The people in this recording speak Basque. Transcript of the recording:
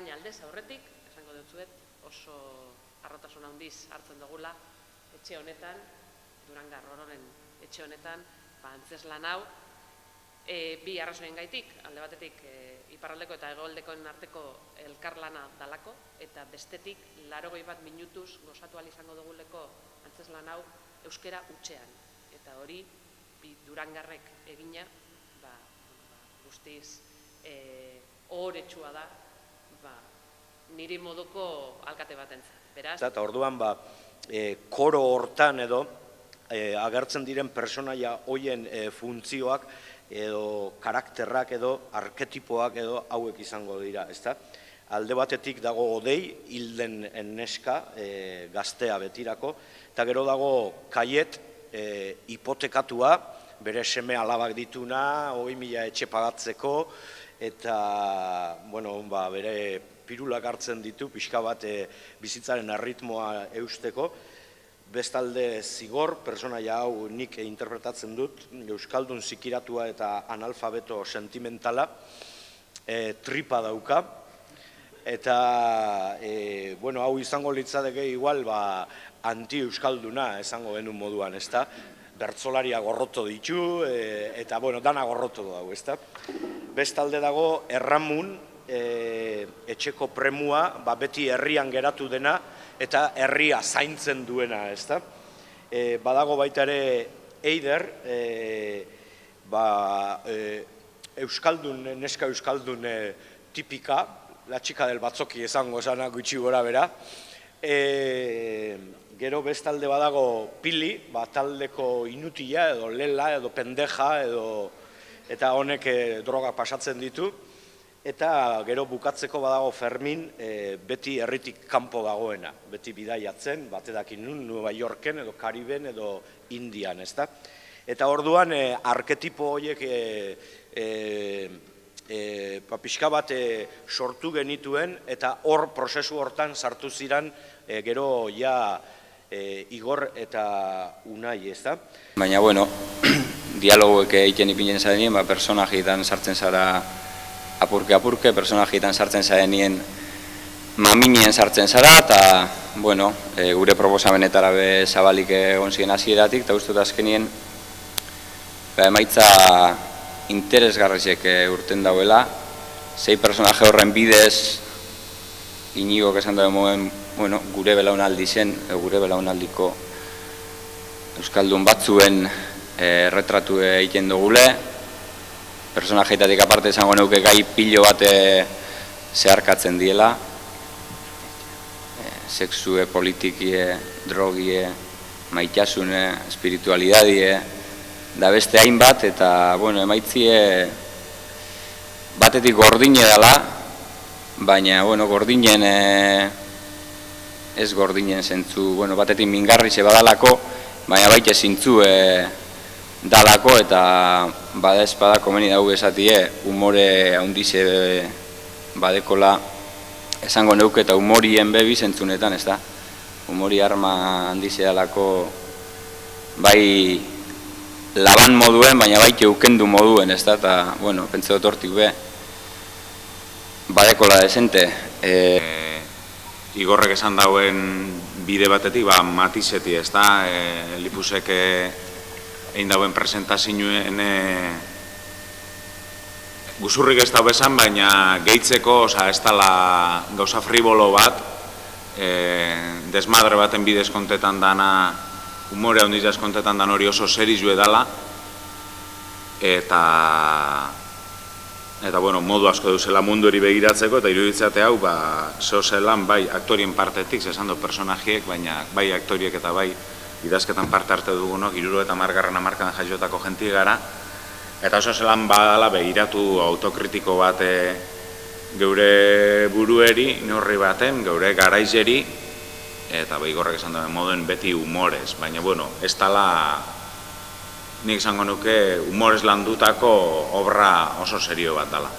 Baina aldez aurretik, esango dutzuet, oso harrotasun handiz hartzen dugula etxe honetan, Durangar Ororen etxe honetan, antzezlan hau, bi arrazoien gaitik, alde batetik iparraldeko eta hegoaldekoen arteko elkarlana dalako, eta bestetik 81 minutuz gozatu ahal izango duguleko antzezlan hau euskera hutsean. Eta hori, bi Durangarrek egina, guztiz ohoretsua da, niri moduko alkate batentzat. Eta orduan, koro hortan edo, agertzen diren personaia hoien funtzioak edo karakterrak edo arketipoak edo hauek izango dira, ezta? Alde batetik dago Odei, hilden neska, gaztea betirako, eta gero dago Kaiet, hipotekatua, bere seme alabak dituna, 20.000 etxe pagatzeko, eta, bere pirulak hartzen ditu, pixka bat bizitzaren arritmoa eusteko. Bestalde Zigor, personaia hau nik interpretatzen dut, euskaldun zikiratua eta analfabeto sentimentala, tripa dauka, eta hau izango litzateke igual anti-euskalduna esango genuen moduan, ezta? Bertzolaria gorroto ditu, eta dana gorroto dugu, ezta? Bestalde dago Erramun, etxeko premua, beti herrian geratu dena, eta herria zaintzen duena, ezta? Badago baita ere Eider, neska euskaldun tipika, la chica del batzoki esango esana gutxi gora bera. Gero bestalde badago Pili, taldeko inutila edo lela edo pendeja eta honek droga pasatzen ditu. Eta gero bukatzeko badago Fermin, beti herritik kanpo dagoena, beti bidaiatzen, batedakin nun, Nueva Yorken edo Kariben edo Indian, ezta? Eta orduan, arketipo horiek pixka bat sortu genituen, eta hor prozesu hortan sartu ziren gero Igor eta Unai, ezta? Baina, dialogoek egiten ipinen zarenien, personajietan sartzen zara apurke, personajietan sartzen zarenien maminien sartzen zara, eta, gure proposamenetara zabalik egon ziren hasieratik, eta uste dut azkenien, emaitza interesgarrizek urten dauela, 6 personaje horren bidez, Inigo esan dago moen, gure belaunaldi zen, gure belaunaldiko euskaldun batzuen retratu egiten dugule, personajeetatik aparte esango neuke gai pilo bat zeharkatzen diela, sexue, politikie, drogie, maitasune, espiritualidadie, da beste hainbat, eta emaitzie batetik gordine dela, baina gordinen ez gordinen zentzu, batetik mingarrize badalako, baina baita zintzu dalako, eta bada espada komeni dago esatie, umore haundize badekola esango neuke eta humorien bebi zentzunetan, ez da? Humori arma handize dalako bai laban moduen, baina bai keukendu moduen, ez da? Eta, pentsa dut hortik be, badekola desente. Igorrek esan dauen bide batetik, matizeti, ez da? Lipusek egin dauen presentazioen guzurrik ez dago esan, baina gehitzeko, ez dala gauza fribolo bat, desmadre baten bidez kontetan dana, humore handizaz kontetan dan hori oso serizue dala, eta modu asko duzela mundu hori begiratzeko, eta iruditzate hau, zehozelan bai aktorien partetik, esan do personajiek, baina bai aktoriek eta bai idazketan parte arte dugunok, 70 hamarkadan jaiotako jentik gara, eta oso zelan badala begiratu autokritiko bat geure burueri, neurri baten, geure garaizeri, eta Igorrek esan duen moduen beti humorez, baina ez dala, nik esango nuke humorez landutako obra oso serio bat dala.